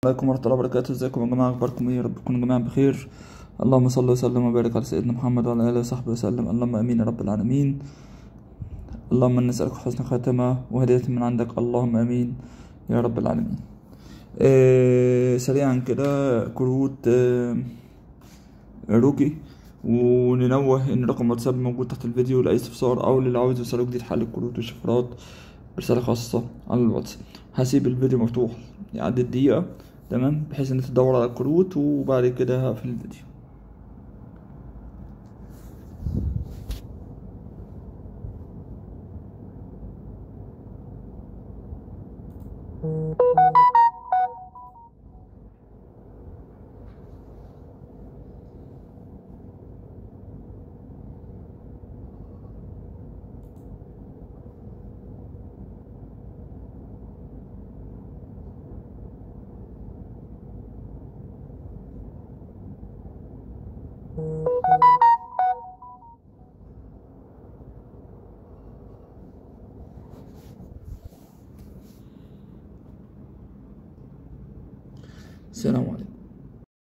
عليكم ورحمة الله وبركاته. ازيكم يا جماعة؟ اخباركم ايه؟ يا رب تكونوا جميعا بخير. اللهم صل وسلم وبارك على سيدنا محمد وعلى اله وصحبه وسلم. اللهم امين يا رب العالمين. اللهم نسألك حسن خاتمة وهداية من عندك، اللهم امين يا رب العالمين. سريعا كده كروت روكي، وننوه ان رقم واتساب موجود تحت الفيديو لاي استفسار او للي عاوز يوصله جديد حل الكروت والشفرات برسالة خاصة على الواتس. هسيب الفيديو مفتوح يعدي الدقيقة، تمام، بحيث ان تدور على الكروت وبعد كده هقفل الفيديو. السلام عليكم.